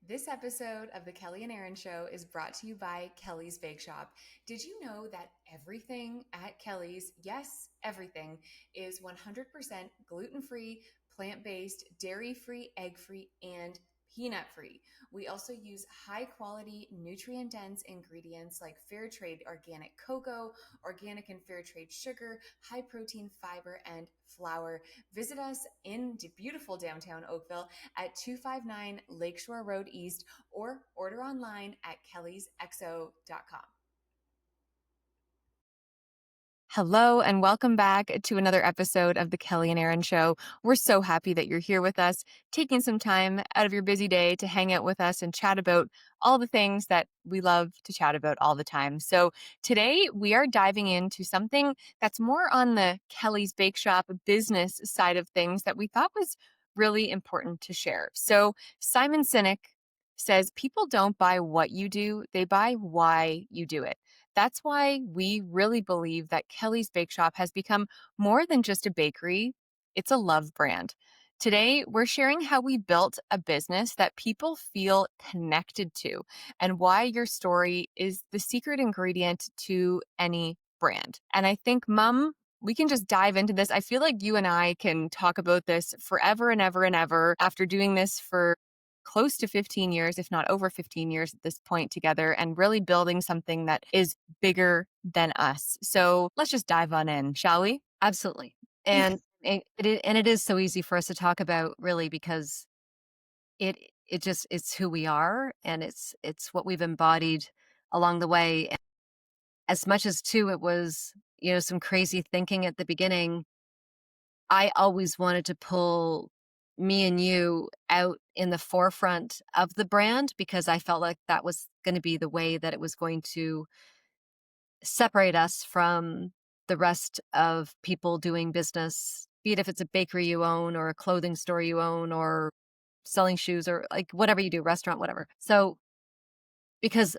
This episode of the Kelly and Erinn Show is brought to you by Kelly's Bake Shop. Did you know that everything at Kelly's, yes, everything, is 100% gluten free, plant based, dairy free, egg free, and peanut free? We also use high quality, nutrient dense ingredients like fair trade organic cocoa, organic and fair trade sugar, high protein fiber, and flour. Visit us in beautiful downtown Oakville at 259 Lakeshore Road East or order online at kellysexo.com. Hello, and welcome back to another episode of the Kelly and Erinn Show. We're so happy that you're here with us, taking some time out of your busy day to hang out with us and chat about all the things that we love to chat about all the time. So today we are diving into something that's more on the Kelly's Bake Shop business side of things that we thought was really important to share. So Simon Sinek says people don't buy what you do, they buy why you do it. That's why we really believe that Kelly's Bake Shop has become more than just a bakery, it's a love brand. Today, we're sharing how we built a business that people feel connected to and why your story is the secret ingredient to any brand. And I think, Mum, we can just dive into this. I feel like you and I can talk about this forever and ever and ever after doing this for close to 15 years, if not over 15 years at this point together, and really building something that is bigger than us. So let's just dive on in, shall we? Absolutely. And it is so easy for us to talk about really because it it just it's who we are and it's what we've embodied along the way. And as much as too it was, some crazy thinking at the beginning, I always wanted to pull me and you out in the forefront of the brand because I felt like that was going to be the way that it was going to separate us from the rest of people doing business, be it if it's a bakery you own or a clothing store you own or selling shoes or like whatever you do, restaurant, whatever. So, because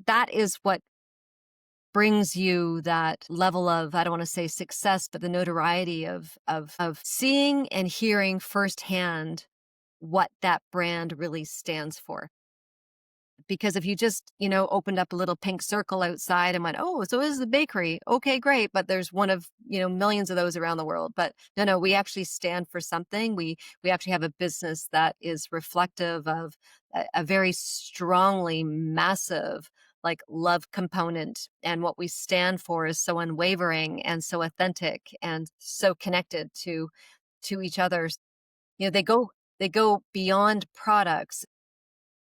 that is what brings you that level of, I don't want to say success, but the notoriety of seeing and hearing firsthand what that brand really stands for. Because if you just, opened up a little pink circle outside and went, oh, so is the bakery. Okay, great. But there's one of, millions of those around the world. But no, we actually stand for something. We actually have a business that is reflective of a very strongly massive like love component. And what we stand for is so unwavering and so authentic and so connected to each other. They go beyond products,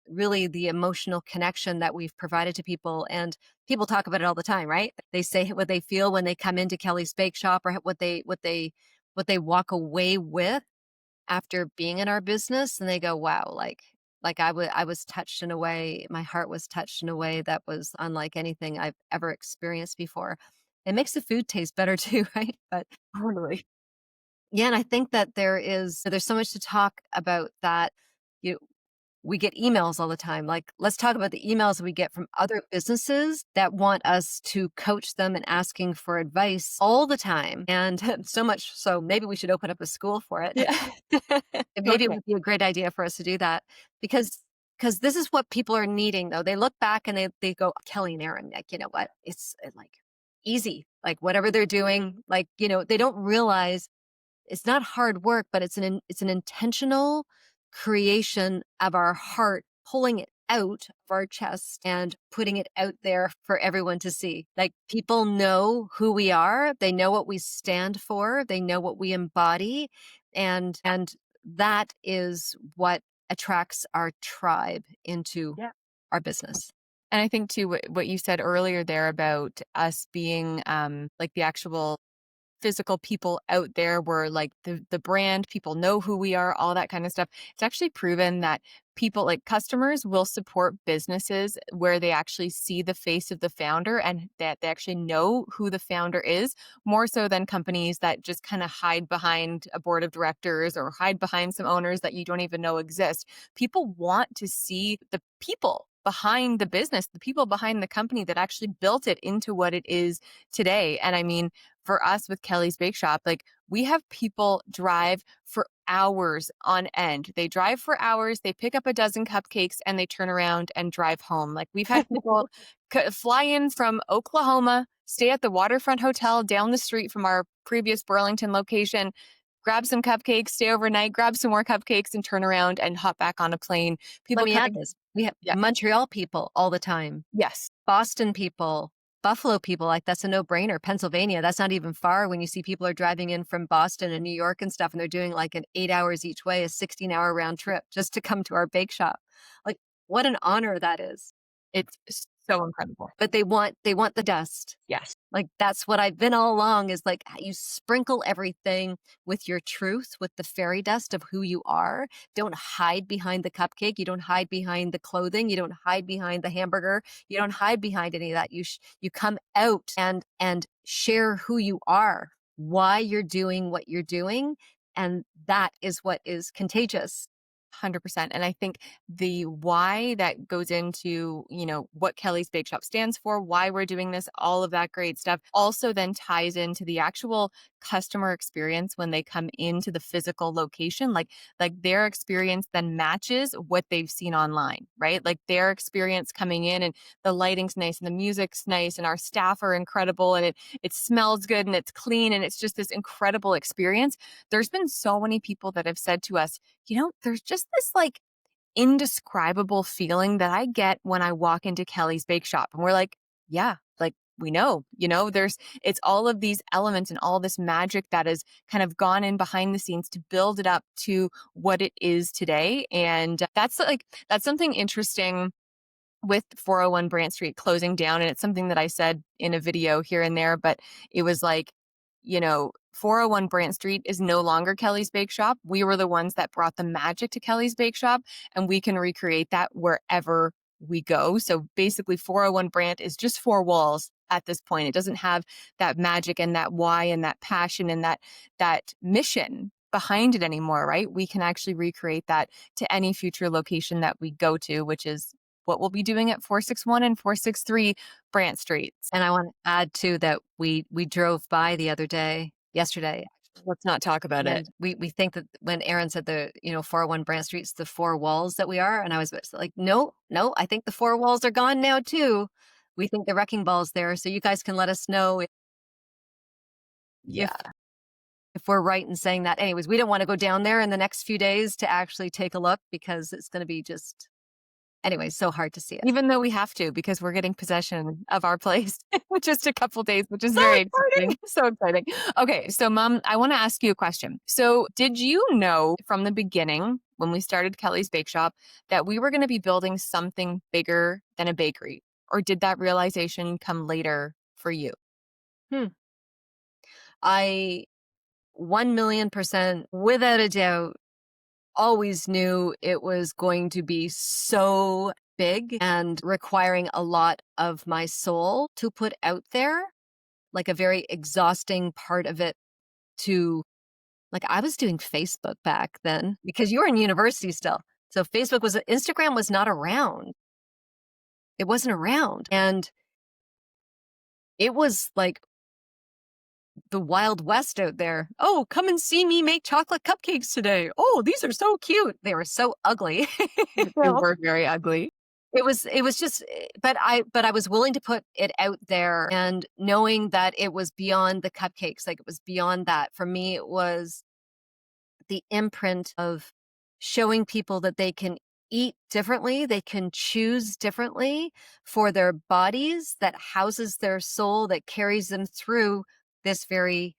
really the emotional connection that we've provided to people. And people talk about it all the time, right? They say what they feel when they come into Kelly's Bake Shop or what they walk away with after being in our business. And they go, wow, I was touched in a way, my heart was touched in a way that was unlike anything I've ever experienced before. It makes the food taste better too, right? But Totally. yeah, and I think that there's so much to talk about that. You we get emails all the time. Like, let's talk about the emails we get from other businesses that want us to coach them and asking for advice all the time. And so much so, maybe we should open up a school for it. Yeah. Maybe it Okay. would be a great idea for us to do that because this is what people are needing though. They look back and they go, Kelly and Aaron, like, you know what? It's like easy, like whatever they're doing, like, they don't realize it's not hard work, but it's an intentional creation of our heart, pulling it out of our chest and putting it out there for everyone to see. Like people know who we are, they know what we stand for, they know what we embody, and that is what attracts our tribe into Yeah. our business. And I think too, what you said earlier there about us being like the actual physical people out there where like the brand people know who we are, all that kind of stuff. It's actually proven that people like customers will support businesses where they actually see the face of the founder and that they actually know who the founder is, more so than companies that just kind of hide behind a board of directors or hide behind some owners that you don't even know exist. People want to see the people behind the business, the people behind the company that actually built it into what it is today. And I mean, for us with Kelly's Bake Shop, like we have people drive for hours on end. They drive for hours, they pick up a dozen cupcakes, and they turn around and drive home. Like we've had people fly in from Oklahoma, stay at the waterfront hotel down the street from our previous Burlington location, grab some cupcakes, stay overnight, grab some more cupcakes, and turn around and hop back on a plane. Let People me add coming, this. We have yeah, Montreal people all the time, yes, Boston people, Buffalo people, like that's a no-brainer. Pennsylvania, that's not even far when you see people are driving in from Boston and New York and stuff, and they're doing like an 8 hours each way, a 16-hour round trip just to come to our bake shop. Like, what an honor that is. it's so incredible. But they want the dust. Yes, Like, that's what I've been all along is like you sprinkle everything with your truth, with the fairy dust of who you are. Don't hide behind the cupcake. You don't hide behind the clothing. You don't hide behind the hamburger. You don't hide behind any of that. You come out and share who you are, why you're doing what you're doing, and that is what is contagious. 100%. And I think the why that goes into, what Kelly's Bake Shop stands for, why we're doing this, all of that great stuff also then ties into the actual customer experience when they come into the physical location. Like their experience then matches what they've seen online, right? Like their experience coming in and the lighting's nice and the music's nice and our staff are incredible and it smells good and it's clean and it's just this incredible experience. There's been so many people that have said to us, there's just this like indescribable feeling that I get when I walk into Kelly's Bake Shop. And we're like, yeah, like we know, it's all of these elements and all this magic that has kind of gone in behind the scenes to build it up to what it is today. And that's something interesting with 401 Brant Street closing down. And it's something that I said in a video here and there, but it was like, 401 Brant Street is no longer Kelly's Bake Shop. We were the ones that brought the magic to Kelly's Bake Shop, and we can recreate that wherever we go. So basically, 401 Brant is just four walls at this point. It doesn't have that magic and that why and that passion and that mission behind it anymore, right? We can actually recreate that to any future location that we go to, which is what we'll be doing at 461 and 463 Brant Streets. And I want to add too that we drove by the other day, yesterday, Let's not talk about it. and we think that when Erin said 401 Brant Street's the four walls that we are, and I was like, no, I think the four walls are gone now too. We think the wrecking ball's there, so you guys can let us know Yeah. if we're right in saying that. Anyways, we don't want to go down there in the next few days to actually take a look because it's going to be just, anyway, so hard to see it. Even though we have to, because we're getting possession of our place in just a couple days, which is So very exciting. exciting. So exciting. Okay, so Mom, I want to ask you a question. So did you know from the beginning, when we started Kelly's Bake Shop, that we were going to be building something bigger than a bakery? Or did that realization come later for you? I 1,000,000%, without a doubt, always knew it was going to be so big and requiring a lot of my soul to put out there, like a very exhausting part of it to, like, I was doing Facebook back then because you were in university still. So Instagram was not around. It wasn't around. And it was like the Wild West out there. Oh, come and see me make chocolate cupcakes today. Oh, these are so cute. They were so ugly. They were very ugly. It was just but I was willing to put it out there and knowing that it was beyond the cupcakes, like it was beyond that. For me, it was the imprint of showing people that they can eat differently, they can choose differently for their bodies, that houses their soul, that carries them through this very,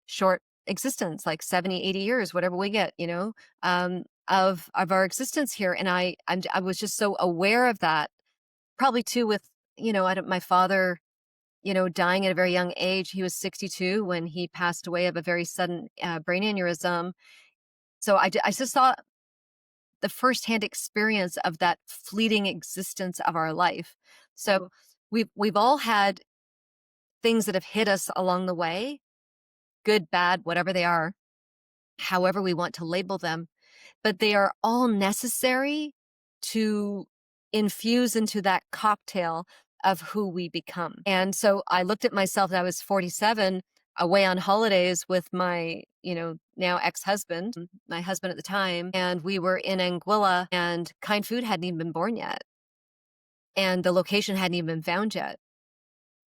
short existence, like 70, 80 years, whatever we get, of our existence here. And I was just so aware of that, probably too with, my father, dying at a very young age. He was 62 when he passed away of a very sudden brain aneurysm. So I just saw the firsthand experience of that fleeting existence of our life. So we've all had things that have hit us along the way, good, bad, whatever they are, however we want to label them, but they are all necessary to infuse into that cocktail of who we become. And so I looked at myself, I was 47. away on holidays with my, now ex-husband, my husband at the time, and we were in Anguilla, and Kind Food hadn't even been born yet, and the location hadn't even been found yet.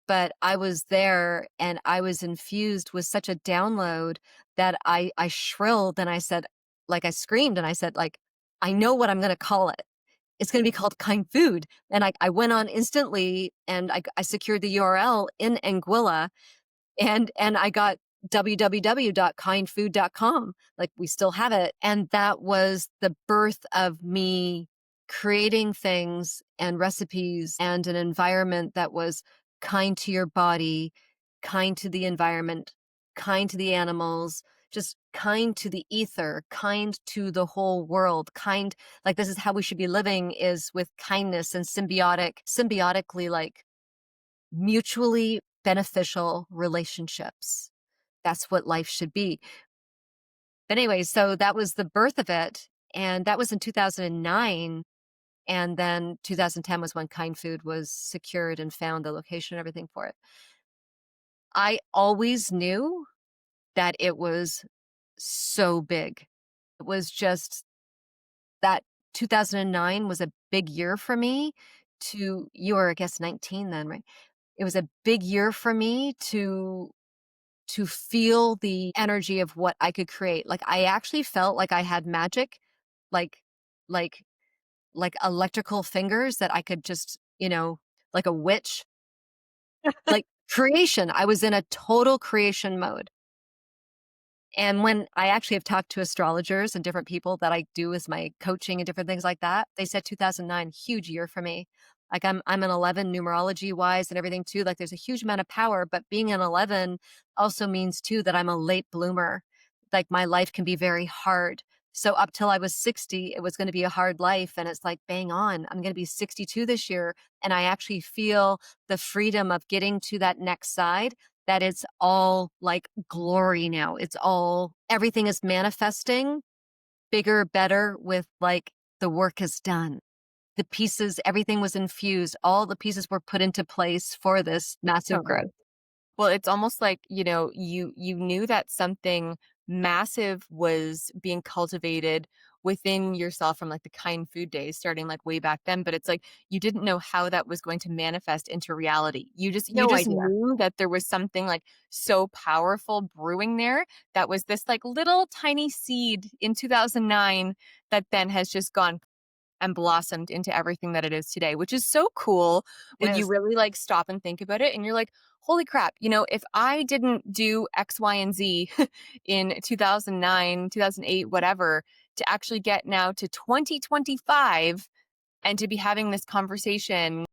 But I was there, and I was infused with such a download that I shrilled, and I said, like, I screamed, and I said, like, "I know what I'm gonna call it. It's gonna be called Kind Food." And I went on instantly, and I secured the URL in Anguilla, and I got www.kindfood.com. Like, we still have it, and that was the birth of me creating things and recipes and an environment that was kind to your body, kind to the environment, kind to the animals, just kind to the ether, kind to the whole world, kind, like, this is how we should be living, is with kindness and symbiotically, like, mutually beneficial relationships. That's what life should be. But anyway, so that was the birth of it, and that was in 2009, and then 2010 was when Kind Food was secured and found the location and everything for it. I always knew that it was so big. It was just that 2009 was a big year for me. To You were, I guess, 19 then, right? It was a big year for me to feel the energy of what I could create. Like, I actually felt like I had magic, like like like electrical fingers that I could just, like a witch, like creation. I was in a total creation mode. And when I actually have talked to astrologers and different people that I do as my coaching and different things like that, they said 2009, huge year for me. Like, I'm an 11 numerology wise and everything too. Like, there's a huge amount of power, but being an 11 also means too that I'm a late bloomer. Like, my life can be very hard. So up till I was 60, it was going to be a hard life. And it's like, bang on, I'm going to be 62 this year. And I actually feel the freedom of getting to that next side, that it's all like glory now. It's all, everything is manifesting bigger, better, with like the work is done. The pieces, everything was infused. All the pieces were put into place for this massive Totally. growth. Well, it's almost like, you knew that something massive was being cultivated within yourself from like the Kind Food days starting like way back then, but it's like you didn't know how that was going to manifest into reality. You No just idea. knew that there was something like so powerful brewing there, that was this like little tiny seed in 2009 that then has just gone and blossomed into everything that it is today, which is so cool It when you is. really like stop and think about it and you're like, holy crap, if I didn't do X, Y, and Z in 2009, 2008, whatever, to actually get now to 2025 and to be having this conversation,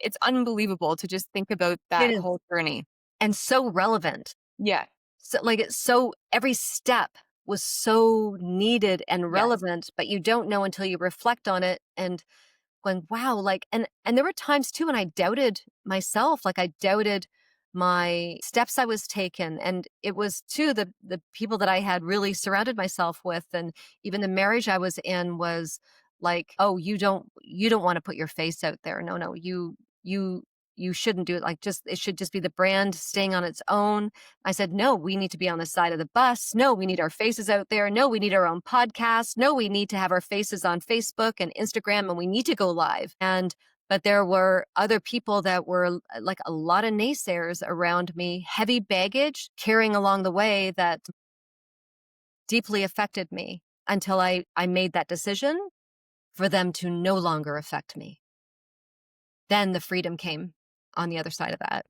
it's unbelievable to just think about It that is. whole journey. And so relevant. Yeah. So, like, it's so, every step was so needed and Yes. relevant, but you don't know until you reflect on it and going, wow, like, and there were times too when I doubted myself, like, I doubted my steps I was taking, and it was too the people that I had really surrounded myself with, and even the marriage I was in was like, oh, you don't want to put your face out there. No, no, you you shouldn't do it. Like, just, it should just be the brand staying on its own. I said, no, we need to be on the side of the bus. No, we need our faces out there. No, we need our own podcast. No, we need to have our faces on Facebook and Instagram, and we need to go live. But there were other people that were like a lot of naysayers around me, heavy baggage carrying along the way that deeply affected me until I made that decision for them to no longer affect me. Then the freedom came on the other side of that.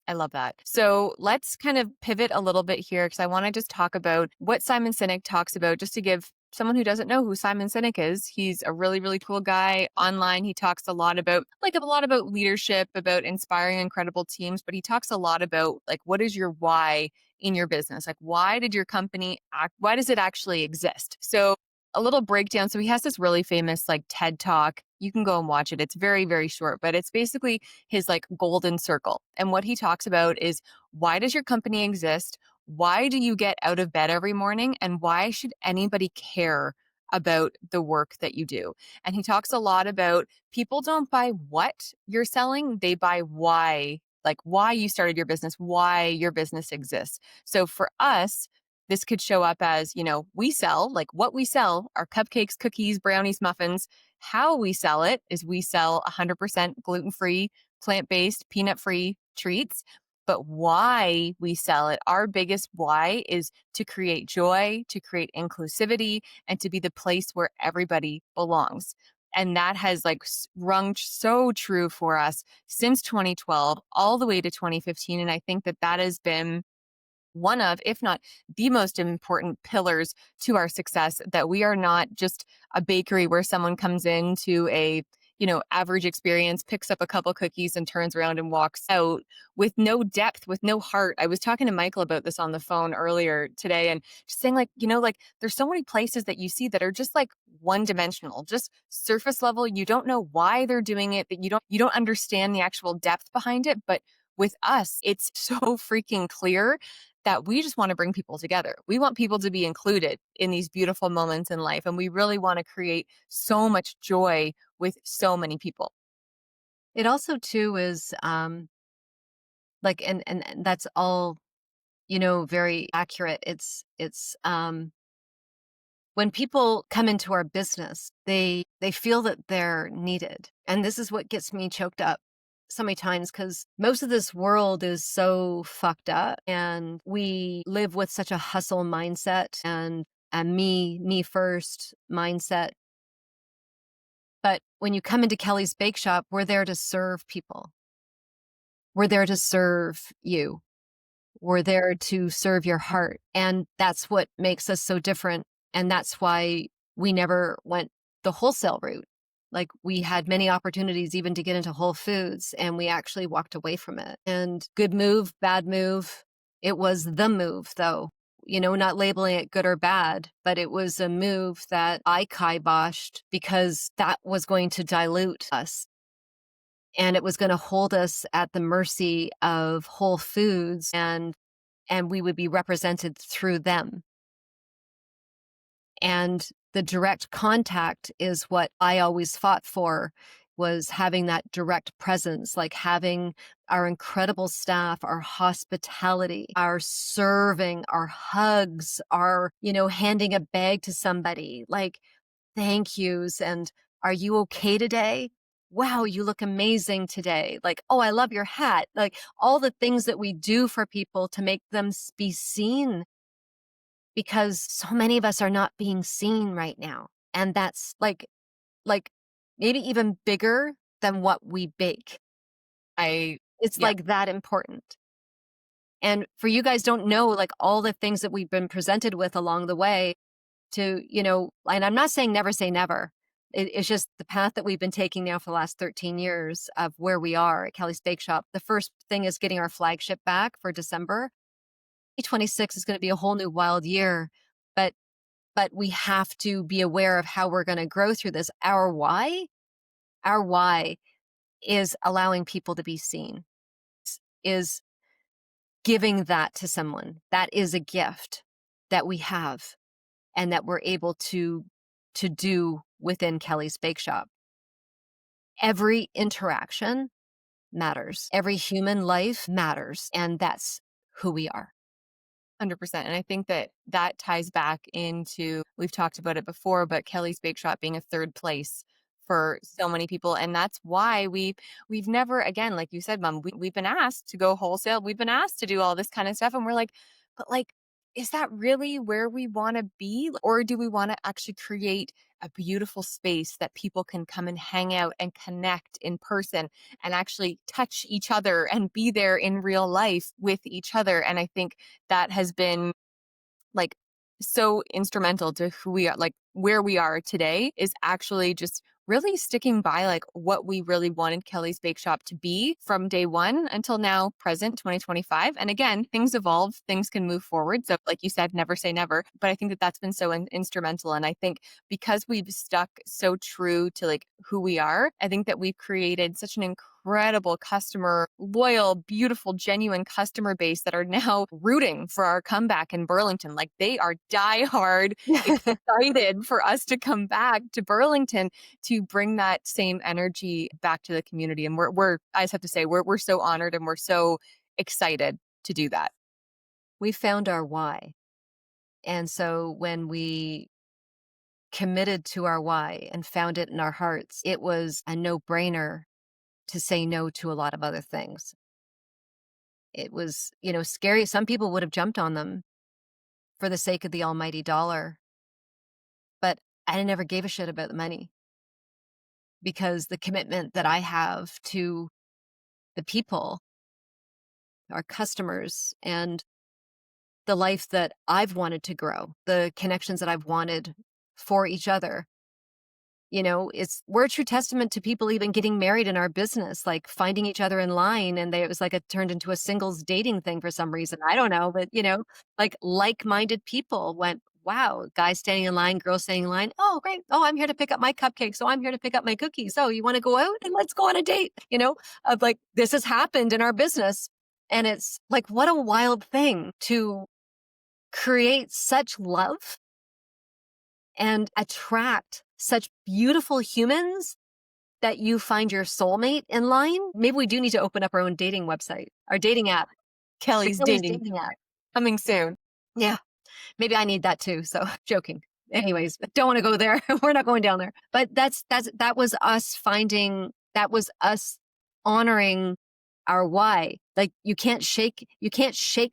I love that. So let's kind of pivot a little bit here because I want to just talk about what Simon Sinek talks about, just to give someone who doesn't know who Simon Sinek is. He's a really, really cool guy online. He talks a lot about leadership, about inspiring incredible teams, but he talks a lot about like, what is your why in your business? Like, why did your company act? Why does it actually exist? So a little breakdown. So he has this really famous like TED talk. You can go and watch it. It's very, very short, but it's basically his like golden circle. And what he talks about is, why does your company exist? Why do you get out of bed every morning? And why should anybody care about the work that you do? And he talks a lot about people don't buy what you're selling, they buy why like why you started your business, why your business exists. So for us, this could show up as, we sell, like what we sell are cupcakes, cookies, brownies, muffins. How we sell it is we sell 100% gluten free, plant based, peanut free treats. But why we sell it, our biggest why is to create joy, to create inclusivity, and to be the place where everybody belongs. And that has like rung so true for us since 2012 all the way to 2015. And I think that that has been one of, if not the most important pillars to our success, that we are not just a bakery where someone comes into a average experience, picks up a couple cookies and turns around and walks out with no depth, with no heart. I was talking to Michael about this on the phone earlier today and just saying like, like there's so many places that you see that are just like one dimensional, just surface level. You don't know why they're doing it, that you don't understand the actual depth behind it. But with us, it's so freaking clear that we just want to bring people together. We want people to be included in these beautiful moments in life. And we really want to create so much joy with so many people. It also too is like and that's all, very accurate. It's when people come into our business, they feel that they're needed. And this is what gets me choked up so many times because most of this world is so fucked up and we live with such a hustle mindset and a me first mindset. But when you come into Kelly's Bake Shop, we're there to serve people. We're there to serve you. We're there to serve your heart. And that's what makes us so different. And that's why we never went the wholesale route. Like we had many opportunities even to get into Whole Foods and we actually walked away from it. And good move, bad move. It was the move though, not labeling it good or bad, but it was a move that I kiboshed because that was going to dilute us and it was going to hold us at the mercy of Whole Foods and we would be represented through them. And the direct contact is what I always fought for, was having that direct presence, like having our incredible staff, our hospitality, our serving, our hugs, our, handing a bag to somebody, like thank yous and are you okay today? Wow, you look amazing today. Like, oh, I love your hat. Like all the things that we do for people to make them be seen because so many of us are not being seen right now. And that's like maybe even bigger than what we bake. I, It's yeah, like that important. And for you guys don't know like all the things that we've been presented with along the way to, and I'm not saying never say never. It's just the path that we've been taking now for the last 13 years of where we are at Kelly's Bake Shop. The first thing is getting our flagship back for December. 2026 is going to be a whole new wild year, but we have to be aware of how we're going to grow through this. Our why is allowing people to be seen, is giving that to someone. That is a gift that we have and that we're able to do within Kelly's Bake Shop. Every interaction matters. Every human life matters. And that's who we are. 100%. And I think that that ties back into, we've talked about it before, but Kelly's Bake Shop being a third place for so many people. And that's why we've never, again, like you said, Mom, we've been asked to go wholesale. We've been asked to do all this kind of stuff. And we're like, but like, is that really where we want to be? Or do we want to actually create a beautiful space that people can come and hang out and connect in person and actually touch each other and be there in real life with each other? And I think that has been like so instrumental to who we are, like where we are today is actually just really sticking by like what we really wanted Kelly's Bake Shop to be from day one until now, present 2025. And again, things evolve, things can move forward. So, like you said, never say never. But I think that that's been so instrumental. And I think because we've stuck so true to like who we are, I think that we've created such an incredible customer, loyal, beautiful, genuine customer base that are now rooting for our comeback in Burlington. Like they are diehard excited for us to come back to Burlington to bring that same energy back to the community. And I just have to say, we're so honored and we're so excited to do that. We found our why. And so when we committed to our why and found it in our hearts, it was a no-brainer to say no to a lot of other things. It was, scary. Some people would have jumped on them for the sake of the almighty dollar, but I never gave a shit about the money because the commitment that I have to the people, our customers, and the life that I've wanted to grow, the connections that I've wanted for each other. We're a true testament to people even getting married in our business, like finding each other in line. And it was like it turned into a singles dating thing for some reason. I don't know, but like-minded people went, wow, guys standing in line, girls standing in line. Oh, great. Oh, I'm here to pick up my cupcakes. So I'm here to pick up my cookies. So you want to go out and let's go on a date, of like, this has happened in our business. And it's like, what a wild thing to create such love and attract such beautiful humans that you find your soulmate in line. Maybe we do need to open up our own dating website, our dating app, the Kelly's Kelly's dating dating app. coming soon. Yeah, maybe I need that too. So joking. Anyways, don't want to go there. We're not going down there. But that was us finding, that was us honoring our why. Like you can't shake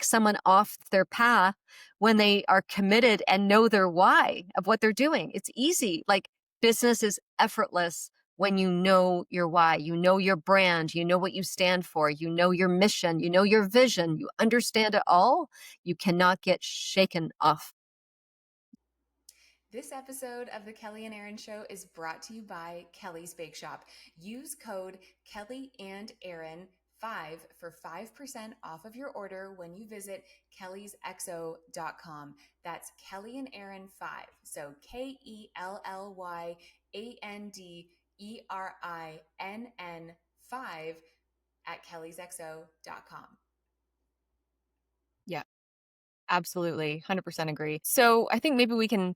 someone off their path when they are committed and know their why of what they're doing. It's easy. Like business is effortless when you know your why, you know your brand, you know what you stand for, you know your mission, you know your vision, you understand it all. You cannot get shaken off. This episode of the Kelly and Erinn Show is brought to you by Kelly's Bake Shop. Use code Kelly and Erinn 5 for 5% off of your order when you visit kellysexo.com. That's Kelly and Erinn 5. So KELLYANDERINN 5 at kellysexo.com. Yeah, absolutely. 100% agree. So I think maybe we can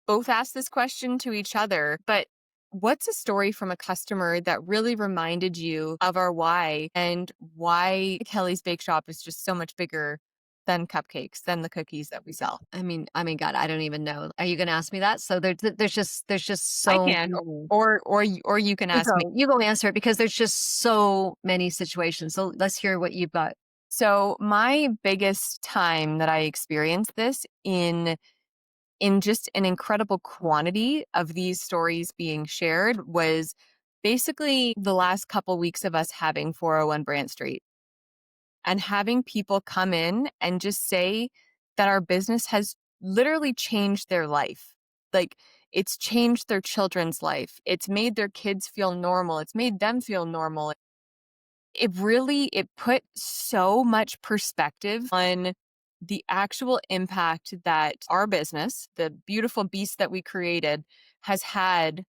both ask this question to each other, but what's a story from a customer that really reminded you of our why and why Kelly's Bake Shop is just so much bigger than cupcakes, than the cookies that we sell? God, I don't even know. Are you going to ask me that? So there's just I so can, many. or you can ask me. You go answer it because there's just so many situations. So let's hear what you've got. So my biggest time that I experienced this in just an incredible quantity of these stories being shared was basically the last couple weeks of us having 401 Brant Street and having people come in and just say that our business has literally changed their life. Like it's changed their children's life. It's made their kids feel normal. It's made them feel normal. It put so much perspective on the actual impact that our business, the beautiful beast that we created, has had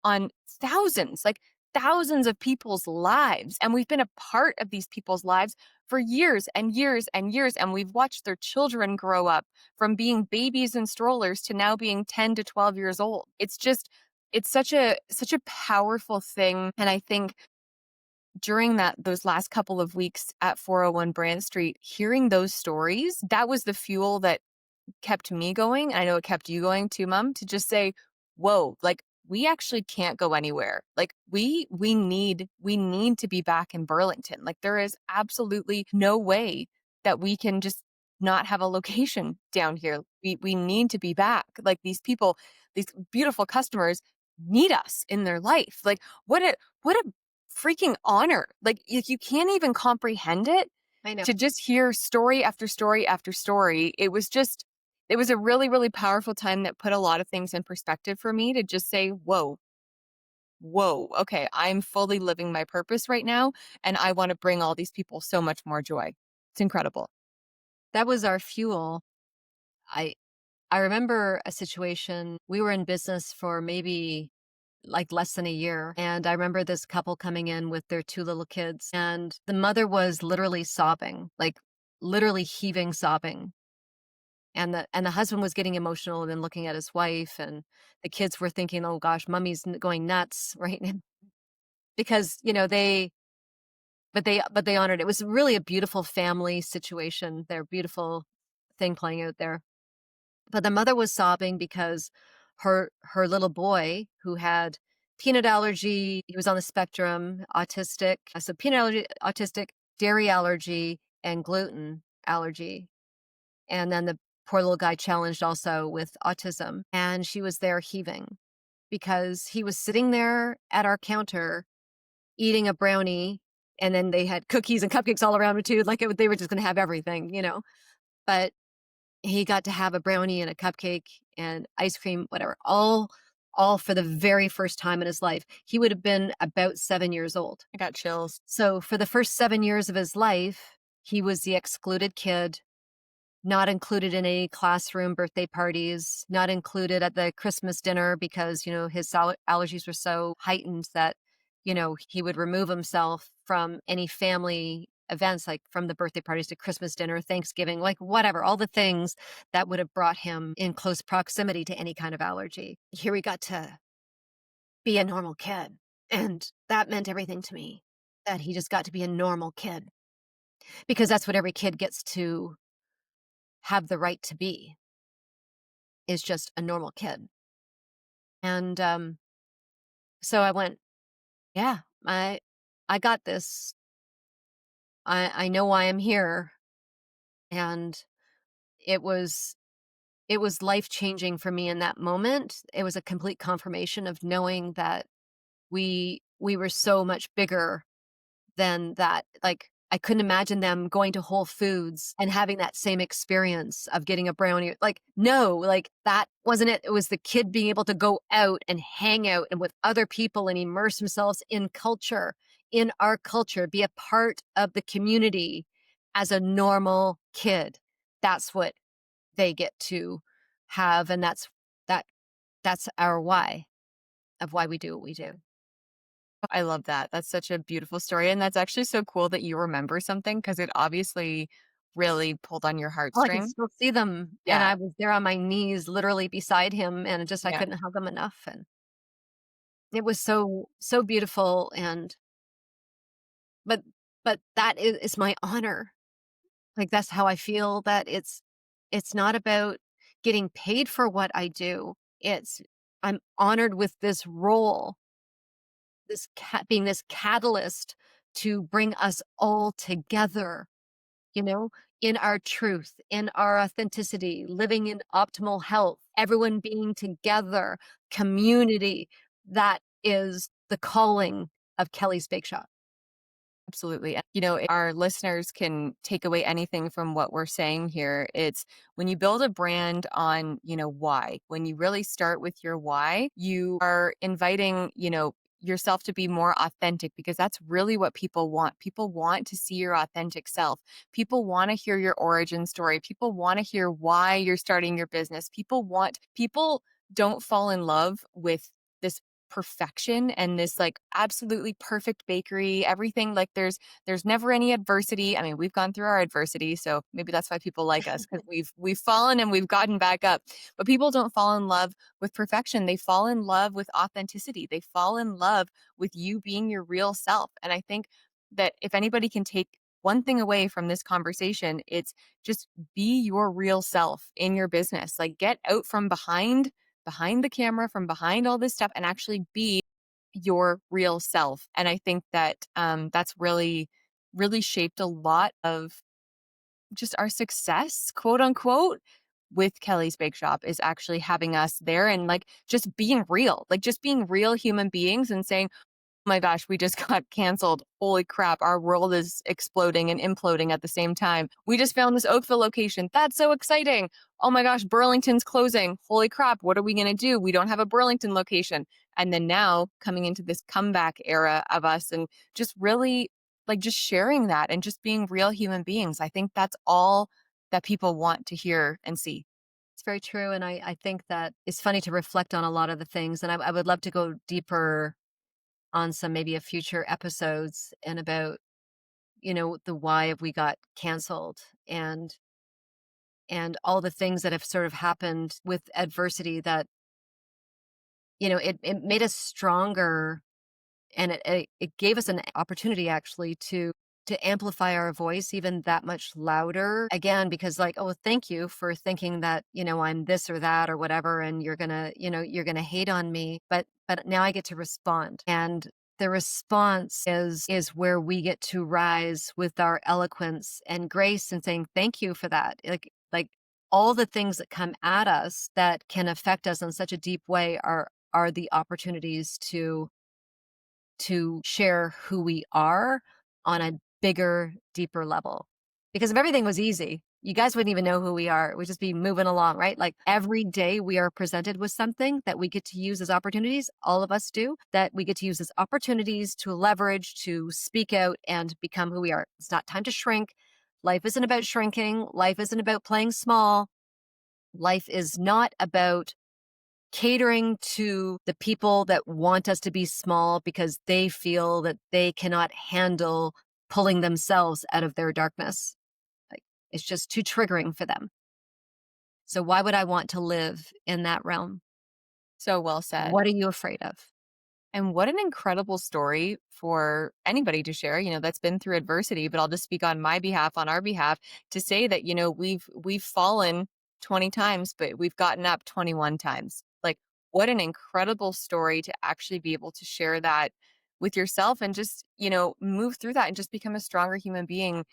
on thousands of people's lives. And we've been a part of these people's lives for years and years and years. And we've watched their children grow up from being babies in strollers to now being 10 to 12 years old. It's such a powerful thing. And I think during those last couple of weeks at 401 Brand Street, hearing those stories, that was the fuel that kept me going. I know it kept you going too, Mom, to just say, whoa, like we actually can't go anywhere. Like we need to be back in Burlington. Like there is absolutely no way that we can just not have a location down here. We need to be back. Like these people, these beautiful customers need us in their life. Like what a freaking honor. Like you can't even comprehend it I know. to just hear story after story after story. It was a really, really powerful time that put a lot of things in perspective for me to just say, whoa, okay, I'm fully living my purpose right now. And I want to bring all these people so much more joy. It's incredible. That was our fuel. I I remember a situation. We were in business for maybe like less than a year. And I remember this couple coming in with their 2 little kids, and the mother was literally sobbing, like literally heaving, sobbing. And the husband was getting emotional and then looking at his wife, and the kids were thinking, "Oh gosh, mommy's going nuts right now." Because, they honored it. It was really a beautiful family situation. Their beautiful thing playing out there. But the mother was sobbing because her little boy who had peanut allergy, he was on the spectrum, autistic. So peanut allergy, autistic, dairy allergy, and gluten allergy. And then the poor little guy challenged also with autism. And she was there heaving because he was sitting there at our counter eating a brownie, and then they had cookies and cupcakes all around him too, like, they were just gonna have everything, But he got to have a brownie and a cupcake and ice cream, whatever, all for the very first time in his life. He would have been about 7 years old. I got chills. So for the first 7 years of his life, he was the excluded kid, not included in any classroom birthday parties, not included at the Christmas dinner because, his allergies were so heightened that, he would remove himself from any family events, like from the birthday parties to Christmas dinner, Thanksgiving, like whatever, all the things that would have brought him in close proximity to any kind of allergy. Here we got to be a normal kid. And that meant everything to me, that he just got to be a normal kid because that's what every kid gets to have the right to be, is just a normal kid. And, so I went, "Yeah, I got this. I know why I'm here." And it was it was life-changing for me in that moment. It was a complete confirmation of knowing that we were so much bigger than that. Like, I couldn't imagine them going to Whole Foods and having that same experience of getting a brownie. Like, no, like, that wasn't it. It was the kid being able to go out and hang out and with other people and immerse themselves in culture, in our culture, be a part of the community as a normal kid. That's what they get to have, and that that's our why of why we do what we do. I love that. That's such a beautiful story, and that's actually so cool that you remember something because it obviously really pulled on your Oh, I can heartstring. still see them, and Yeah, I was there on my knees literally beside him, and I yeah, couldn't hug him enough, and it was so, so beautiful, and but that is my honor. Like, that's how I feel, that it's not about getting paid for what I do. It's I'm honored with this role, being this catalyst to bring us all together, you know, in our truth, in our authenticity, living in optimal health, everyone being together, community. That is the calling of Kelly's Bake Shop. absolutely. And, if our listeners can take away anything from what we're saying here, it's when you build a brand on, why, when you really start with your why, you are inviting, yourself to be more authentic because that's really what people want. People want to see your authentic self. People want to hear your origin story. People want to hear why you're starting your business. People don't fall in love with this perfection and this like absolutely perfect bakery, everything like there's never any adversity. I mean, we've gone through our adversity, so maybe that's why people like us because we've fallen and we've gotten back up. But people don't fall in love with perfection. They fall in love with authenticity. They fall in love with you being your real self. And I think that if anybody can take one thing away from this conversation, it's just be your real self in your business. Like get out from behind the camera, from behind all this stuff, and actually be your real self. And I think that that's really, really shaped a lot of just our success, quote unquote, with Kelly's Bake Shop is actually having us there and like just being real, like just being real human beings and saying, my gosh, we just got canceled. Holy crap, our world is exploding and imploding at the same time. We just found this Oakville location. That's so exciting. Oh my gosh, Burlington's closing. Holy crap, what are we going to do? We don't have a Burlington location. And then now coming into this comeback era of us and just really like just sharing that and just being real human beings. I think that's all that people want to hear and see. It's very true, and I think that it's funny to reflect on a lot of the things, and I would love to go deeper on some maybe a future episodes and about, the why of we got canceled and all the things that have sort of happened with adversity that, it made us stronger and it gave us an opportunity actually to amplify our voice even that much louder again because like oh thank you for thinking that I'm this or that or whatever and you're gonna hate on me but now I get to respond and the response is where we get to rise with our eloquence and grace and saying thank you for that like all the things that come at us that can affect us in such a deep way are the opportunities to share who we are on a bigger, deeper level. Because if everything was easy, you guys wouldn't even know who we are. We'd just be moving along, right? Like every day we are presented with something that we get to use as opportunities. All of us do that we get to use as opportunities to leverage, to speak out and become who we are. It's not time to shrink. Life isn't about shrinking. Life isn't about playing small. Life is not about catering to the people that want us to be small because they feel that they cannot handle pulling themselves out of their darkness. Like it's just too triggering for them. So why would I want to live in that realm? So well said. What are you afraid of? And what an incredible story for anybody to share, that's been through adversity, but I'll just speak on my behalf, on our behalf, to say that, we've fallen 20 times, but we've gotten up 21 times. Like what an incredible story to actually be able to share that with yourself and just, move through that and just become a stronger human being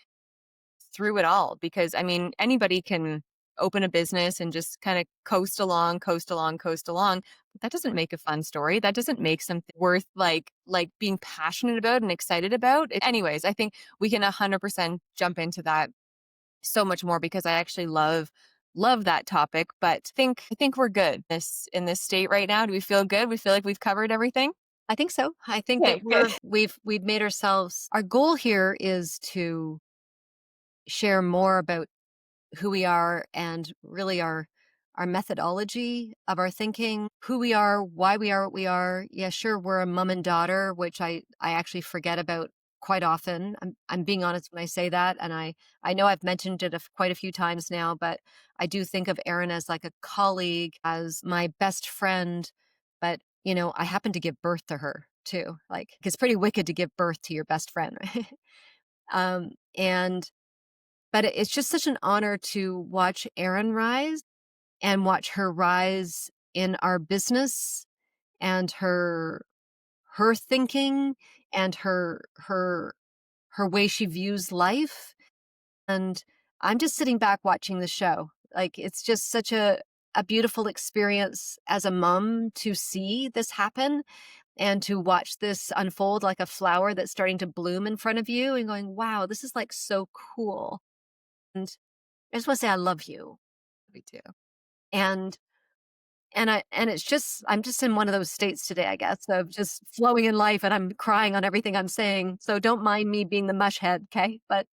through it all because I mean anybody can open a business and just kind of coast along, coast along, coast along. But that doesn't make a fun story. That doesn't make something worth like being passionate about and excited about. Anyways, I think we can 100% jump into that so much more because I actually love that topic. But I think we're good in this state right now. Do we feel good? We feel like we've covered everything. I think so. I think Okay, that good. we've made ourselves our goal here is to share more about who we are and really our methodology of our thinking, who we are, why we are what we are. Yeah, sure, we're a mom and daughter, which I actually forget about quite often. I'm being honest when I say that, and I know I've mentioned it quite a few times now, but I do think of Erin as like a colleague, as my best friend. But I happen to give birth to her too. Like it's pretty wicked to give birth to your best friend, right? And but it's just such an honor to watch Erin rise and watch her rise in our business and her thinking and her way she views life. And I'm just sitting back watching the show. Like it's just such a beautiful experience as a mom to see this happen and to watch this unfold like a flower that's starting to bloom in front of you and going, wow, this is like so cool. And I just want to say I love you. Me too. And and it's just I'm just in one of those states today, I guess, of just flowing in life and I'm crying on everything I'm saying. So don't mind me being the mush head, okay? But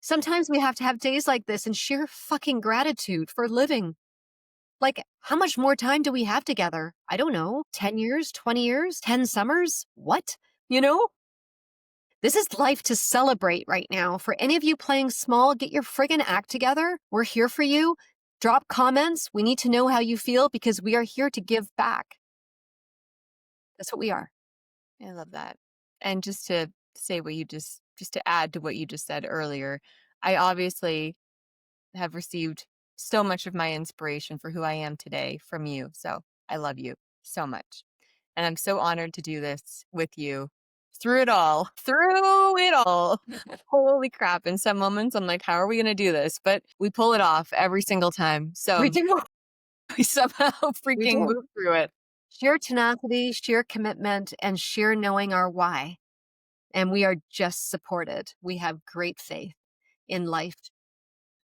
sometimes we have to have days like this and sheer fucking gratitude for living. Like, how much more time do we have together? I don't know. 10 years, 20 years, 10 summers? What? You know? This is life to celebrate right now. For any of you playing small, get your friggin' act together. We're here for you. Drop comments. We need to know how you feel because we are here to give back. That's what we are. I love that. And just to say what you just to add to what you just said earlier, I obviously have received so much of my inspiration for who I am today from you. So I love you so much. And I'm so honored to do this with you through it all, through it all. Holy crap. In some moments, I'm like, how are we going to do this? But we pull it off every single time. We So do. we somehow We freaking do. move through it. Sheer tenacity, sheer commitment, and sheer knowing our why. And we are just supported. We have great faith in life.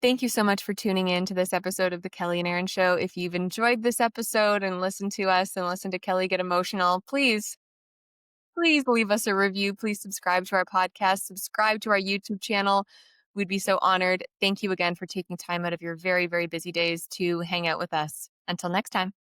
Thank you so much for tuning in to this episode of the Kelly and Erin Show. If you've enjoyed this episode and listened to us and listened to Kelly get emotional, please leave us a review. Please subscribe to our podcast, subscribe to our YouTube channel. We'd be so honored. Thank you again for taking time out of your very, very busy days to hang out with us. Until next time.